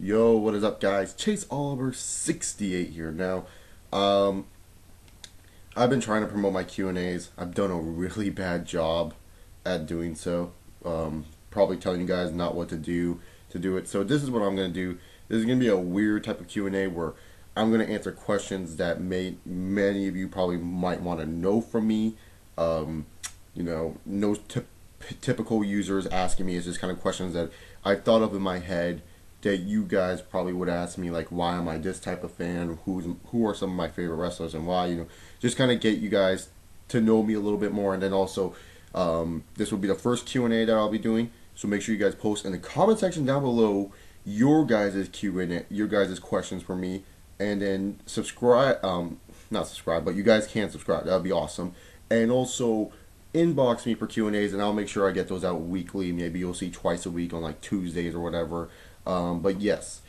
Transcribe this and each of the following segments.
Yo, what is up, guys? Chase Oliver 68 here. Um, I've been trying to promote my Q&As. I've done a really bad job at doing so. Probably telling you guys not what to do it. So this is what I'm gonna do. This is gonna be a weird type of Q&A where I'm gonna answer questions that many of you probably might want to know from me. Um, no typical users asking me. It's just kind of questions that I thought of in my head that you guys probably would ask me, like, why am I this type of fan? Who are some of my favorite wrestlers and why? Just kind of get you guys to know me a little bit more, and then also this will be the first Q&A that I'll be doing. So make sure you guys post in the comment section down below your guys' Q&A, your guys' questions for me, and then subscribe. Not subscribe, but you guys can subscribe. That would be awesome. And also inbox me for Q&As, and I'll make sure I get those out weekly. Maybe you'll see twice a week on like Tuesdays or whatever. But yes,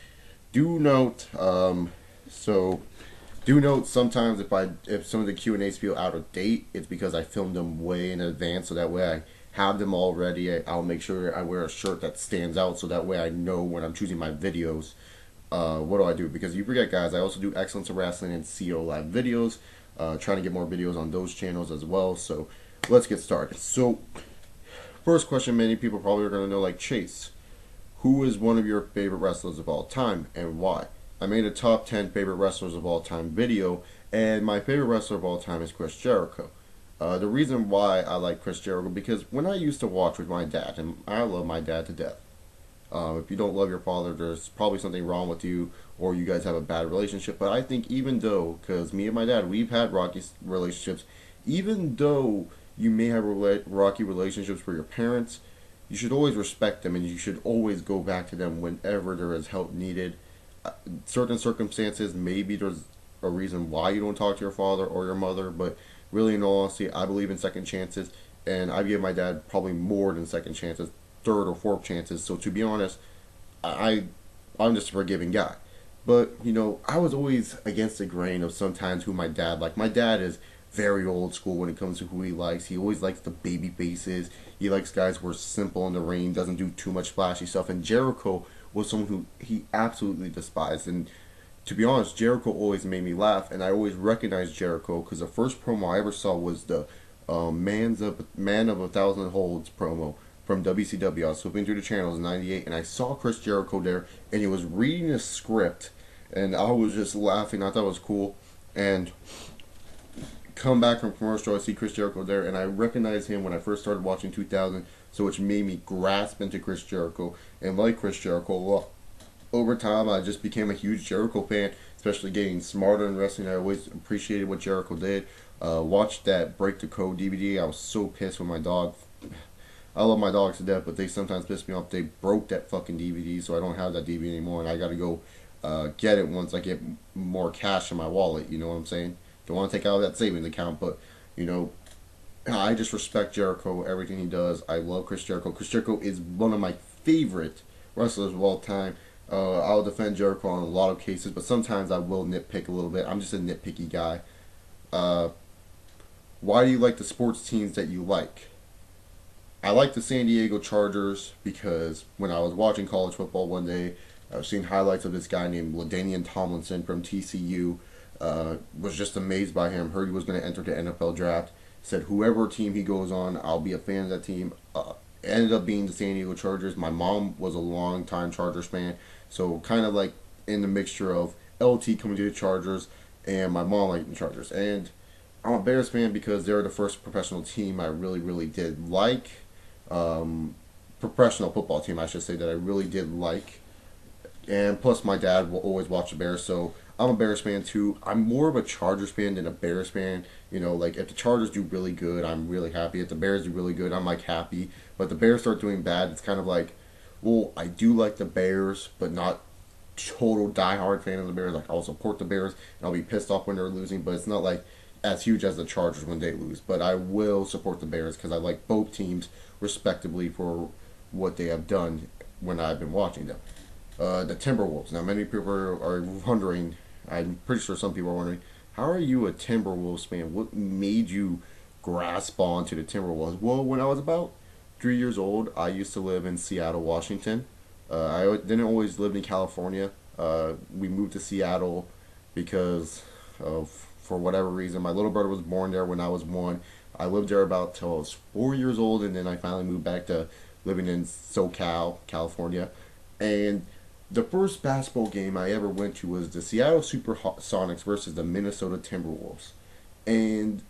do note. So do note sometimes if some of the Q&As feel out of date, it's because I filmed them way in advance, so that way I have them all ready. I'll make sure I wear a shirt that stands out, so that way I know when I'm choosing my videos. What do I do? Because you forget, guys, I also do Excellence of Wrestling and CO Live videos. Trying to get more videos on those channels as well. So let's get started. So first question, many people probably are going to know, like, Chase, who is one of your favorite wrestlers of all time and why? I made a top 10 favorite wrestlers of all time video, and my favorite wrestler of all time is Chris Jericho. The reason why I like Chris Jericho, because when I used to watch with my dad, and I love my dad to death. If you don't love your father, there's probably something wrong with you, or you guys have a bad relationship. But I think even though, because me and my dad, we've had rocky relationships, even though you may have rocky relationships with your parents, you should always respect them, and you should always go back to them whenever there is help needed. Certain circumstances, maybe there's a reason why you don't talk to your father or your mother, but really, in all honesty, I believe in second chances, and I give my dad probably more than second chances, third or fourth chances. So to be honest, I I'm just a forgiving guy. But I was always against the grain of sometimes who my dad like. My dad is very old school when it comes to who he likes. He always likes the baby faces. He likes guys who are simple in the ring, doesn't do too much flashy stuff. And Jericho was someone who he absolutely despised. And to be honest, Jericho always made me laugh, and I always recognized Jericho because the first promo I ever saw was the Man of a Thousand Holds promo from WCW. I was flipping through the channels in '98, and I saw Chris Jericho there, and he was reading a script, and I was just laughing. I thought it was cool, and come back from commercial, I see Chris Jericho there, and I recognized him when I first started watching 2000, so which made me grasp into Chris Jericho and like Chris Jericho a lot. Over time, I just became a huge Jericho fan, especially getting smarter in wrestling. I always appreciated what Jericho did. Watched that Break the Code DVD. I was so pissed with my dog. I love my dogs to death, but they sometimes piss me off. They broke that fucking DVD, so I don't have that DVD anymore, and I got to go get it once I get more cash in my wallet. You know what I'm saying? Don't want to take out of that savings account, but you know, I just respect Jericho, everything he does. I love Chris Jericho. Chris Jericho is one of my favorite wrestlers of all time. I'll defend Jericho on a lot of cases, but sometimes I will nitpick a little bit. I'm just a nitpicky guy. Uh, why do you like the sports teams that you like? I like the San Diego Chargers because when I was watching college football one day, I was seeing highlights of this guy named LaDainian Tomlinson from TCU. Was just amazed by him. Heard he was going to enter the NFL draft. Said whoever team he goes on, I'll be a fan of that team. Ended up being the San Diego Chargers. My mom was a long time Chargers fan, so kind of like in the mixture of LT coming to the Chargers and my mom liking the Chargers. And I'm a Bears fan because they're the first professional team I really, really did like. Professional football team, I should say, that I really did like. And plus, my dad will always watch the Bears, so I'm a Bears fan too. I'm more of a Chargers fan than a Bears fan. Like if the Chargers do really good, I'm really happy. If the Bears do really good, I'm like happy. But the Bears start doing bad, it's kind of like, well, I do like the Bears, but not total diehard fan of the Bears. Like I'll support the Bears and I'll be pissed off when they're losing, but it's not like as huge as the Chargers when they lose. But I will support the Bears because I like both teams respectively for what they have done when I've been watching them. The Timberwolves. Now, many people are wondering. I'm pretty sure some people are wondering, how are you a Timberwolves fan? What made you grasp on to the Timberwolves? Well, when I was about 3 years old, I used to live in Seattle, Washington. I didn't always live in California. We moved to Seattle because of, for whatever reason, my little brother was born there when I was 1. I lived there about till I was 4 years old, and then I finally moved back to living in SoCal, California. And the first basketball game I ever went to was the Seattle Supersonics versus the Minnesota Timberwolves. And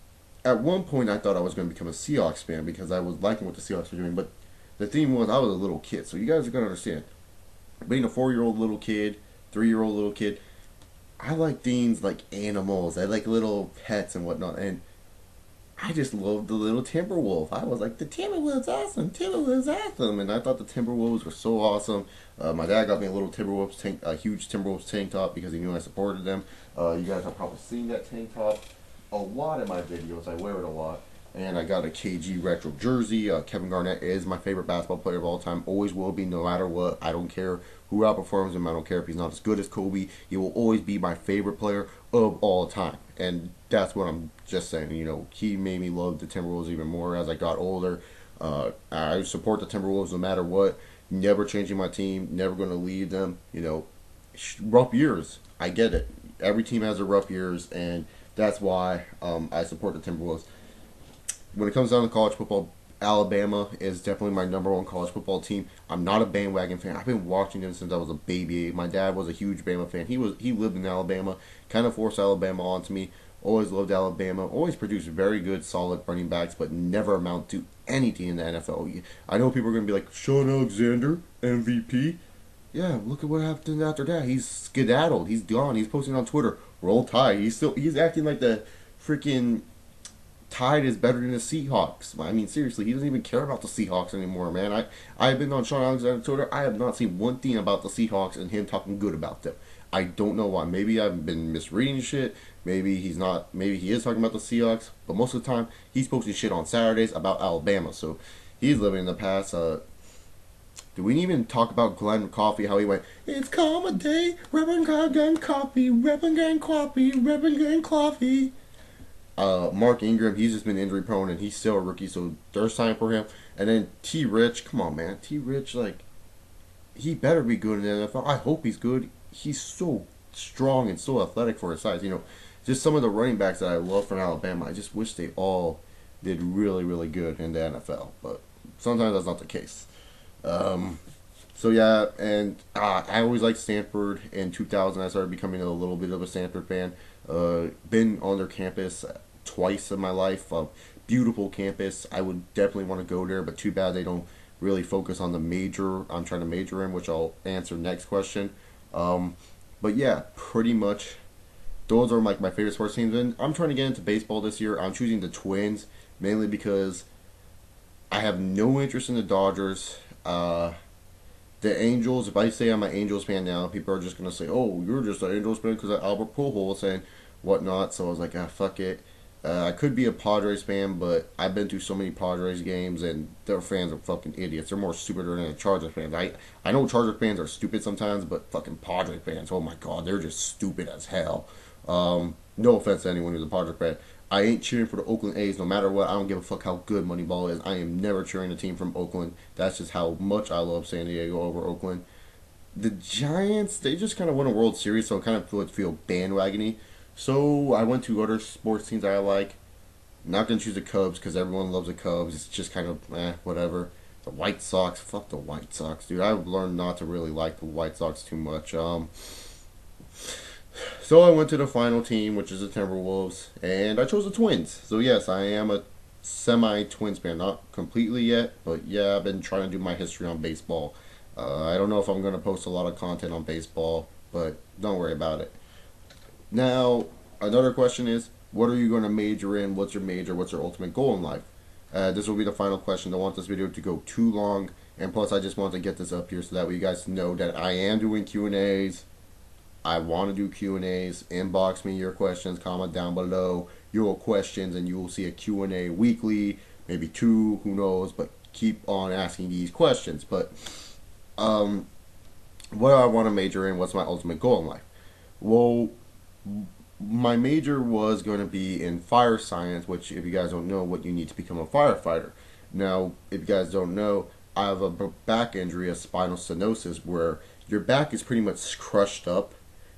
at one point, I thought I was going to become a Seahawks fan because I was liking what the Seahawks were doing. But the thing was, I was a little kid, so you guys are going to understand. Being a 4-year-old little kid, 3-year-old little kid, I like things like animals. I like little pets and whatnot. And I just loved the little Timberwolf. I was like, the Timberwolves awesome, Timberwolves awesome, and I thought the Timberwolves were so awesome. My dad got me a little Timberwolves tank, a huge Timberwolves tank top because he knew I supported them. You guys have probably seen that tank top a lot in my videos. I wear it a lot. And I got a KG retro jersey. Kevin Garnett is my favorite basketball player of all time. Always will be, no matter what. I don't care who outperforms him. I don't care if he's not as good as Kobe. He will always be my favorite player of all time. And that's what I'm just saying. You know, he made me love the Timberwolves even more as I got older. I support the Timberwolves no matter what. Never changing my team. Never going to leave them. You know, rough years. I get it. Every team has their rough years, and that's why I support the Timberwolves. When it comes down to college football, Alabama is definitely my number one college football team. I'm not a bandwagon fan. I've been watching them since I was a baby. My dad was a huge Bama fan. He lived in Alabama, kind of forced Alabama onto me. Always loved Alabama. Always produced very good, solid running backs, but never amount to anything in the NFL. I know people are going to be like, Sean Alexander, MVP. Yeah, look at what happened after that. He's skedaddled. He's gone. He's posting on Twitter. Roll Tide. He's acting like the freaking Tide is better than the Seahawks. I mean, seriously, he doesn't even care about the Seahawks anymore, man. I've been on Sean Alexander Twitter. I have not seen one thing about the Seahawks and him talking good about them. I don't know why. Maybe I've been misreading shit. Maybe he's not. Maybe he is talking about the Seahawks. But most of the time, he's posting shit on Saturdays about Alabama. So he's living in the past. Do we even talk about Glenn Coffey? How he went, it's comedy day, Reverend Glenn Coffey, Reverend Glenn Coffey, Reverend Glenn Coffey. Mark Ingram, he's just been injury prone and he's still a rookie, so there's time for him. And then T. Rich, come on, man. T. Rich, like, he better be good in the NFL. I hope he's good. He's so strong and so athletic for his size. You know, just some of the running backs that I love from Alabama, I just wish they all did really, really good in the NFL. But sometimes that's not the case. So yeah, and I always liked Stanford. In 2000, I started becoming a little bit of a Stanford fan. Been on their campus twice in my life. Beautiful campus. I would definitely want to go there, but too bad they don't really focus on the major I'm trying to major in, which I'll answer next question. But yeah, pretty much those are like my favorite sports teams. And I'm trying to get into baseball this year. I'm choosing the Twins mainly because I have no interest in the Dodgers. The Angels, if I say I'm an Angels fan now, people are just going to say, oh, you're just an Angels fan because of Albert Pujols and whatnot. So I was like, fuck it. I could be a Padres fan, but I've been to so many Padres games, and their fans are fucking idiots. They're more stupider than the Chargers fans. I know Chargers fans are stupid sometimes, but fucking Padres fans, oh my god, they're just stupid as hell. No offense to anyone who's a Padres fan. I ain't cheering for the Oakland A's no matter what. I don't give a fuck how good Moneyball is. I am never cheering a team from Oakland. That's just how much I love San Diego over Oakland. The Giants, they just kind of won a World Series, so I kind of feel bandwagony. So I went to other sports teams that I like. Not going to choose the Cubs because everyone loves the Cubs. It's just kind of, whatever. The White Sox, fuck the White Sox, dude. I've learned not to really like the White Sox too much. So I went to the final team, which is the Timberwolves, and I chose the Twins. So yes, I am a semi-Twins fan. Not completely yet, but yeah, I've been trying to do my history on baseball. I don't know if I'm going to post a lot of content on baseball, but don't worry about it. Now, another question is, what are you going to major in? What's your major? What's your ultimate goal in life? This will be the final question. I don't want this video to go too long, and plus I just want to get this up here so that way you guys know that I am doing Q&As. I want to do Q&As. Inbox me your questions. Comment down below your questions, and you will see a Q&A weekly, maybe 2, who knows, but keep on asking these questions. But what do I want to major in? What's my ultimate goal in life? Well, my major was going to be in fire science, which if you guys don't know, what you need to become a firefighter. Now, if you guys don't know, I have a back injury, a spinal stenosis, where your back is pretty much crushed up,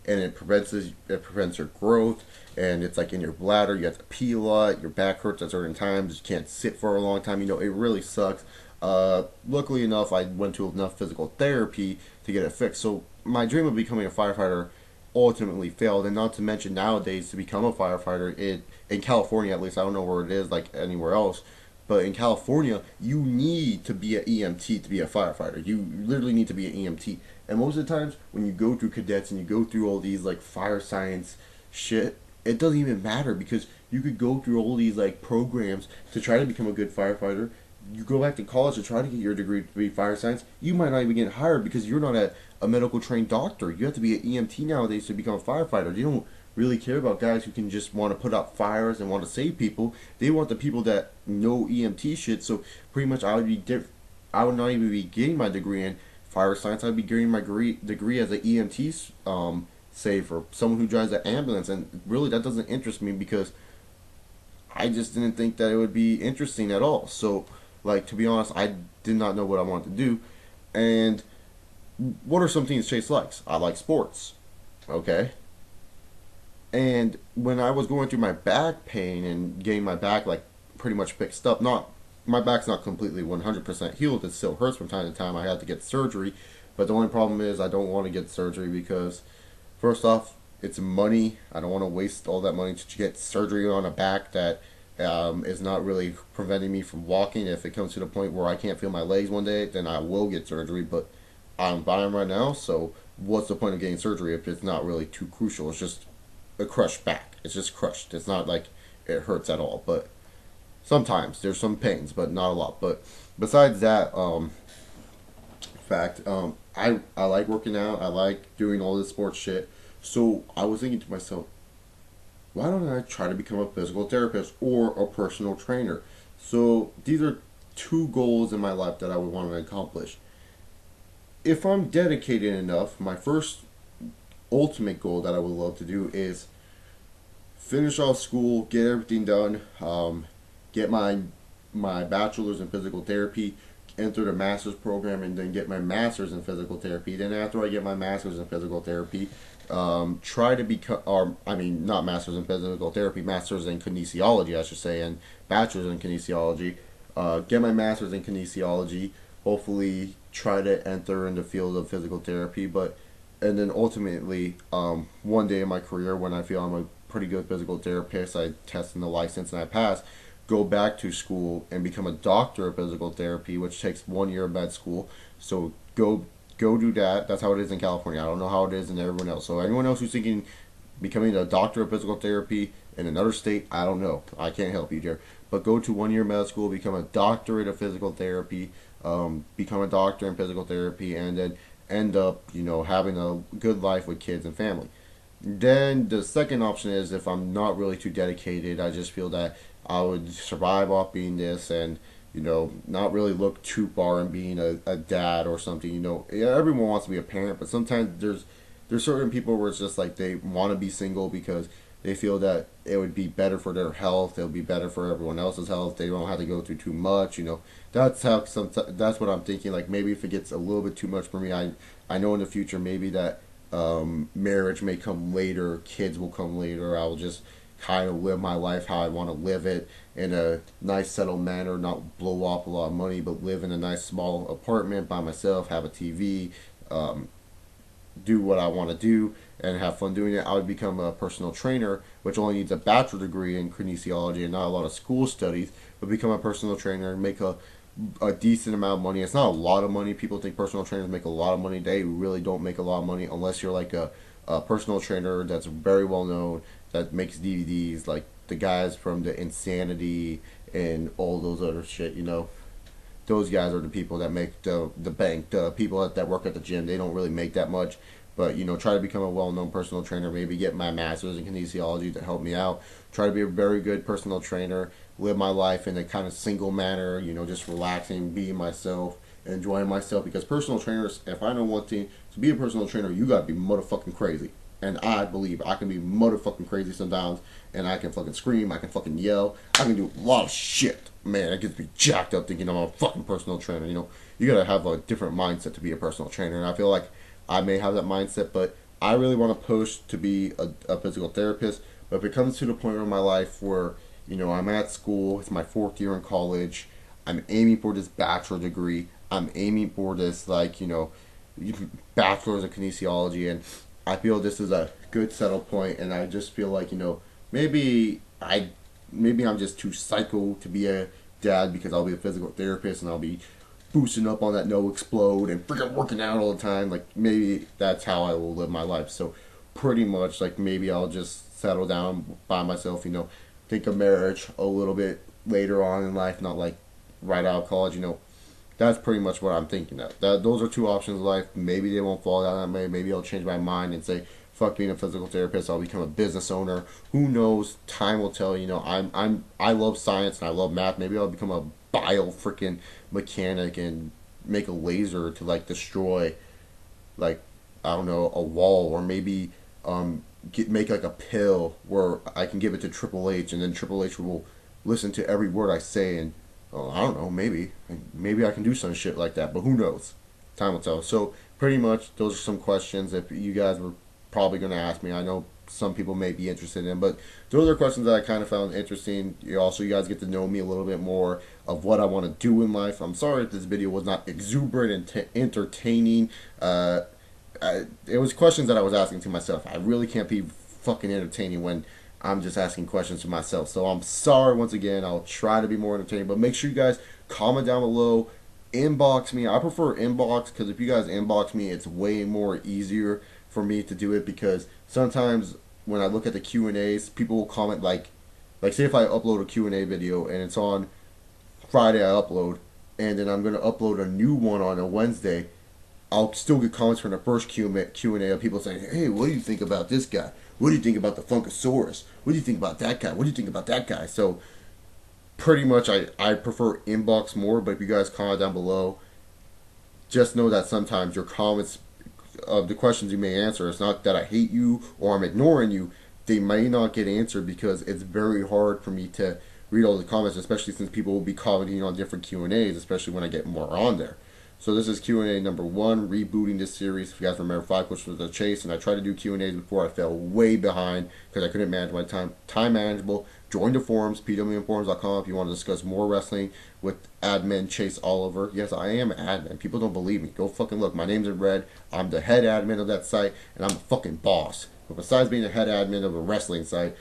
and it prevents your growth, and it's like in your bladder. You have to pee a lot. Your back hurts at certain times. You can't sit for a long time. It really sucks. Luckily enough, I went to enough physical therapy to get it fixed. So my dream of becoming a firefighter ultimately failed, and not to mention nowadays to become a firefighter in California, at least I don't know where it is like anywhere else, but in California you need to be an EMT to be a firefighter. You literally need to be an EMT, and most of the times when you go through cadets and you go through all these like fire science shit, it doesn't even matter because you could go through all these like programs to try to become a good firefighter. You go back to college to try to get your degree to be fire science, you might not even get hired because you're not a medical trained doctor. You have to be an EMT nowadays to become a firefighter. They don't really care about guys who can just want to put out fires and want to save people. They want the people that know EMT shit. So pretty much I would not even be getting my degree in fire science. I'd be getting my degree as an EMT, say for someone who drives an ambulance. And really that doesn't interest me because I just didn't think that it would be interesting at all. So, like, to be honest, I did not know what I wanted to do. And what are some things Chase likes? I like sports. Okay. And when I was going through my back pain and getting my back, like, pretty much fixed up, not, my back's not completely 100% healed. It still hurts from time to time. I had to get surgery. But the only problem is I don't want to get surgery because, first off, it's money. I don't want to waste all that money to get surgery on a back that is not really preventing me from walking. If it comes to the point where I can't feel my legs one day, then I will get surgery. But I'm fine right now, so what's the point of getting surgery if it's not really too crucial? It's just a crushed back. It's just crushed. It's not like it hurts at all. But sometimes there's some pains, but not a lot. But besides that, fact, I like working out. I like doing all this sports shit. So I was thinking to myself, why don't I try to become a physical therapist or a personal trainer? So these are two goals in my life that I would want to accomplish. If I'm dedicated enough, my first ultimate goal that I would love to do is finish off school, get everything done, get my bachelor's in physical therapy, enter the master's program, and then get my master's in physical therapy. Then after I get my master's in physical therapy, try to become, or I mean, not master's in physical therapy, master's in kinesiology, I should say, and bachelor's in kinesiology. Get my master's in kinesiology. Hopefully, try to enter in the field of physical therapy, and then ultimately, one day in my career, when I feel I'm a pretty good physical therapist, I test in the license and I pass, go back to school and become a doctor of physical therapy, which takes 1 year of med school. So go do that. That's how it is in California. I don't know how it is in everyone else. So anyone else who's thinking becoming a doctor of physical therapy in another state, I don't know. I can't help you there. But go to 1 year med school, become a doctorate of physical therapy, become a doctor in physical therapy, and then end up, having a good life with kids and family. Then the second option is if I'm not really too dedicated, I just feel that I would survive off being this and, not really look too far in being a dad or something. Yeah, everyone wants to be a parent, but sometimes there's certain people where it's just like they want to be single because they feel that it would be better for their health. It would be better for everyone else's health. They don't have to go through too much. That's what I'm thinking. Like maybe if it gets a little bit too much for me, I know in the future maybe that marriage may come later, kids will come later. I'll just kind of live my life how I want to live it in a nice settled manner, not blow off a lot of money, but live in a nice small apartment by myself, have a TV, do what I want to do, and have fun doing it. I would become a personal trainer, which only needs a bachelor degree in kinesiology and not a lot of school studies, but become a personal trainer and make a decent amount of money. It's not a lot of money. People think personal trainers make a lot of money. They really don't make a lot of money unless you're like a personal trainer that's very well known, that makes DVDs, like the guys from the Insanity and all those other shit. Those guys are the people that make the bank. The people that work at the gym, they don't really make that much. But try to become a well-known personal trainer. Maybe get my master's in kinesiology to help me out. Try to be a very good personal trainer. Live my life in a kind of single manner. Just relaxing, being myself, enjoying myself. Because personal trainers, if I know one thing, to be a personal trainer, you gotta be motherfucking crazy. And I believe I can be motherfucking crazy sometimes, and I can fucking scream, I can fucking yell, I can do a lot of shit. Man, it gets me jacked up thinking I'm a fucking personal trainer. You gotta have a different mindset to be a personal trainer, and I feel like I may have that mindset, but I really want to push to be a physical therapist. But if it comes to the point in my life where, I'm at school, it's my fourth year in college, I'm aiming for this bachelor degree, I'm aiming for this, like, bachelor's of kinesiology, and I feel this is a good settle point, and I just feel like, maybe I, maybe I'm just too psycho to be a dad because I'll be a physical therapist and I'll be boosting up on that no explode and freaking working out all the time. Like, maybe that's how I will live my life. So pretty much, like, maybe I'll just settle down by myself, think of marriage a little bit later on in life, not like right out of college. That's pretty much what I'm thinking of. Those are two options in life. Maybe they won't fall down that way. Maybe I'll change my mind and say, fuck being a physical therapist, I'll become a business owner. Who knows? Time will tell. I love science and I love math. Maybe I'll become a bio freaking mechanic and make a laser to, like, destroy, like, I don't know, a wall, or maybe make like a pill where I can give it to Triple H, and then Triple H will listen to every word I say, and I don't know, maybe I can do some shit like that, but who knows? Time will tell. So pretty much those are some questions that you guys were probably going to ask me. I know some people may be interested in, but those are questions that I kind of found interesting. You guys get to know me a little bit more of what I want to do in life. I'm sorry if this video was not exuberant and entertaining. It was questions that I was asking to myself. I really can't be fucking entertaining when I'm just asking questions to myself. So I'm sorry once again. I'll try to be more entertaining, but make sure you guys comment down below. Inbox me. I prefer inbox, because if you guys inbox me, it's way more easier for me to do it, because sometimes when I look at the Q&As, people will comment like say if I upload a Q&A video and it's on Friday, I upload, and then I'm going to upload a new one on a Wednesday, I'll still get comments from the first Q&A of people saying, hey, what do you think about this guy? What do you think about the Funkasaurus? What do you think about that guy? What do you think about that guy? So pretty much I prefer inbox more, but if you guys comment down below, just know that sometimes your comments of the questions you may answer, it's not that I hate you or I'm ignoring you. They may not get answered because it's very hard for me to read all the comments, especially since people will be commenting on different Q&As, especially when I get more on there. So this is Q&A number 1, rebooting this series. If you guys remember, 5 questions with a chase, and I tried to do Q&As before. I fell way behind because I couldn't manage my time manageable. Join the forums, pwmforums.com, if you want to discuss more wrestling with admin Chase Oliver. Yes, I am an admin. People don't believe me. Go fucking look. My name's in red. I'm the head admin of that site, and I'm a fucking boss. But besides being the head admin of a wrestling site,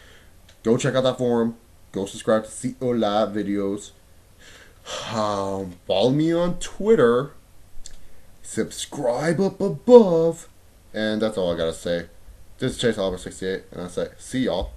go check out that forum. Go subscribe to CO Live videos. Follow me on Twitter. Subscribe up above. And that's all I gotta say. This is Chase Oliver 68, and I say, see y'all.